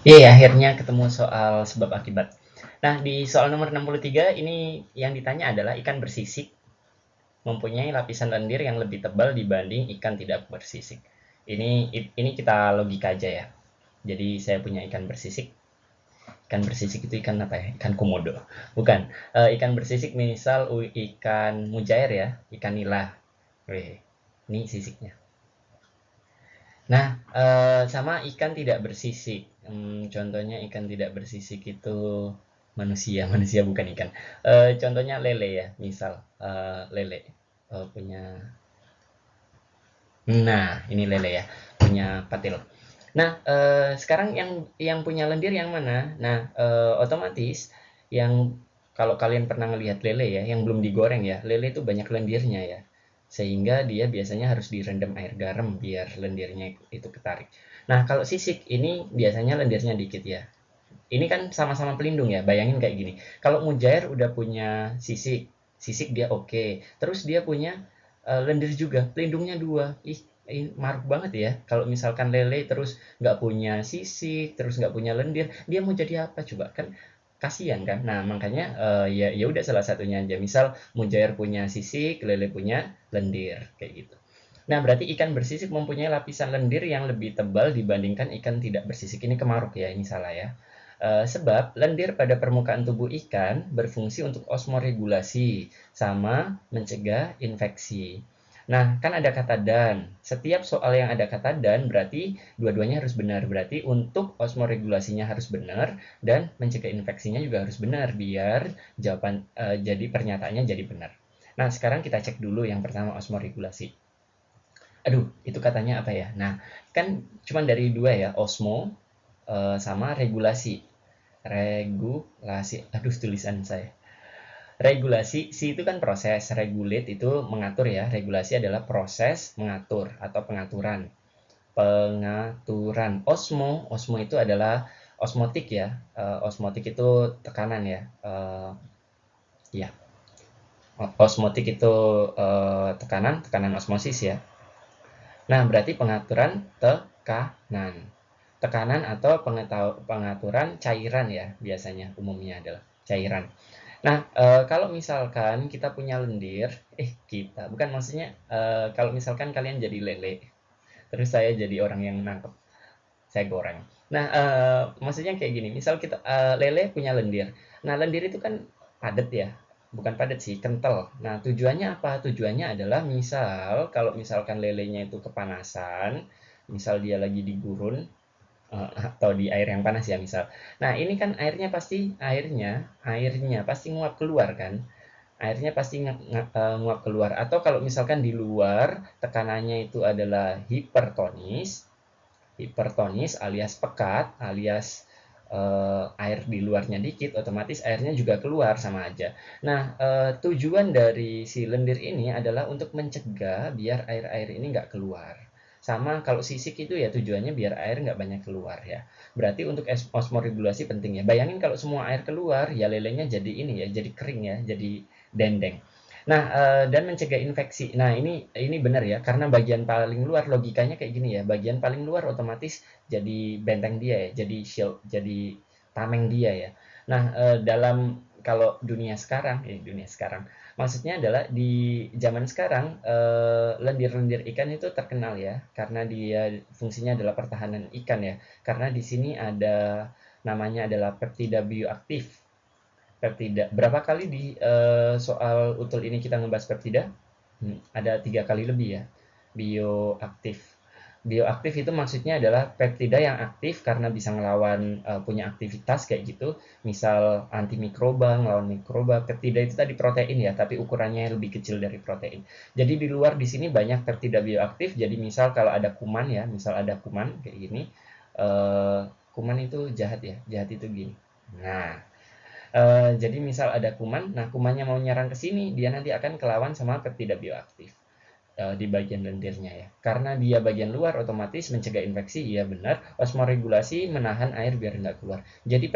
Iya, akhirnya ketemu soal sebab akibat. Nah, di soal nomor 63 ini yang ditanya adalah ikan bersisik mempunyai lapisan lendir yang lebih tebal dibanding ikan tidak bersisik. Ini kita logika aja ya. Jadi saya punya ikan bersisik. Ikan bersisik itu ikan apa ya? Ikan komodo. Bukan. Ikan bersisik misal ikan mujair ya, ikan nila. Wih, ini sisiknya. Nah, sama ikan tidak bersisik. Contohnya ikan tidak bersisik itu manusia, manusia bukan ikan. Contohnya lele ya, misal lele punya. Nah, ini lele ya, punya patil. Nah, sekarang yang punya lendir yang mana? Nah, otomatis yang kalau kalian pernah ngelihat lele ya, yang belum digoreng ya, lele itu banyak lendirnya ya. Sehingga dia biasanya harus direndam air garam biar lendirnya itu ketarik. Nah, kalau sisik ini biasanya lendirnya dikit ya. Ini kan sama-sama pelindung ya. Bayangin kayak gini. Kalau mujair udah punya sisik, sisik dia oke. Terus dia punya lendir juga, pelindungnya dua. Ih, maruk banget ya. Kalau misalkan lele terus nggak punya sisik, terus nggak punya lendir, dia mau jadi apa coba? Kan kasihan kan. Nah, makanya ya udah salah satunya aja. Misal mujair punya sisik, lele punya lendir kayak gitu. Nah, berarti ikan bersisik mempunyai lapisan lendir yang lebih tebal dibandingkan ikan tidak bersisik. Ini kemaruk ya, ini salah ya. Sebab lendir pada permukaan tubuh ikan berfungsi untuk osmoregulasi sama mencegah infeksi. Nah, kan ada kata dan. Setiap soal yang ada kata dan berarti dua-duanya harus benar. Berarti untuk osmoregulasinya harus benar dan mencegah infeksinya juga harus benar biar jawaban jadi pernyataannya jadi benar. Nah, sekarang kita cek dulu yang pertama osmoregulasi. Aduh, itu katanya apa ya? Nah, kan cuma dari dua ya, osmo sama regulasi. Regulasi, aduh tulisan saya. Regulasi, si itu kan proses, regulate itu mengatur ya. Regulasi adalah proses mengatur atau pengaturan. Pengaturan. Osmo itu adalah osmotik ya. Osmotik itu tekanan ya. Ya, osmotik itu tekanan, tekanan osmosis ya. Nah, berarti pengaturan tekanan. Tekanan atau pengaturan cairan ya, biasanya umumnya adalah cairan. Nah, kalau misalkan kita punya lendir, kita, bukan maksudnya kalau misalkan kalian jadi lele, terus saya jadi orang yang nangkep, saya goreng. Nah, maksudnya kayak gini, misal kita lele punya lendir. Nah, lendir itu kan padat ya, bukan padat sih, kental. Nah, tujuannya apa? Tujuannya adalah misal kalau misalkan lelenya itu kepanasan, misal dia lagi di gurun atau di air yang panas ya misal. Nah, ini kan airnya pasti nguap keluar kan? Airnya pasti nguap keluar. Atau kalau misalkan di luar tekanannya itu adalah hipertonis, hipertonis alias pekat alias air di luarnya dikit, otomatis airnya juga keluar sama aja. Nah, tujuan dari si lendir ini adalah untuk mencegah biar air-air ini nggak keluar. Sama kalau sisik itu ya tujuannya biar air nggak banyak keluar ya. Berarti untuk osmoregulasi penting ya. Bayangin kalau semua air keluar, ya lelenya jadi ini ya, jadi kering ya, jadi dendeng. Nah, dan mencegah infeksi. Nah, ini benar ya, karena bagian paling luar logikanya kayak gini ya, bagian paling luar otomatis jadi benteng dia ya, jadi shield, jadi tameng dia ya. Nah, dalam kalau dunia sekarang, maksudnya adalah di zaman sekarang lendir-lendir ikan itu terkenal ya, karena dia fungsinya adalah pertahanan ikan ya. Karena di sini ada namanya adalah peptida bioaktif. Peptida. Berapa kali di soal utul ini kita ngebahas peptida? Ada 3 kali lebih ya. Bioaktif. Bioaktif itu maksudnya adalah peptida yang aktif karena bisa ngelawan punya aktivitas kayak gitu. Misal antimikroba, ngelawan mikroba. Peptida itu tadi protein ya, tapi ukurannya lebih kecil dari protein. Jadi di luar di sini banyak peptida bioaktif. Jadi misal kalau ada kuman ya, misal ada kuman kayak gini, eh, kuman itu jahat ya, jahat itu gini. Nah, jadi misal ada kuman, nah kumannya mau nyerang ke sini, dia nanti akan kelawan sama peptida bioaktif di bagian lendirnya ya. Karena dia bagian luar otomatis mencegah infeksi, iya benar. Osmoregulasi menahan air biar nggak keluar. Jadi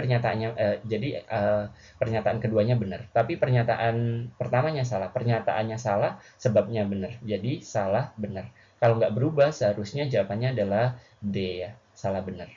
pernyataan keduanya benar. Tapi pernyataan pertamanya salah. Pernyataannya salah, sebabnya benar. Jadi salah benar. Kalau nggak berubah, seharusnya jawabannya adalah D ya, salah benar.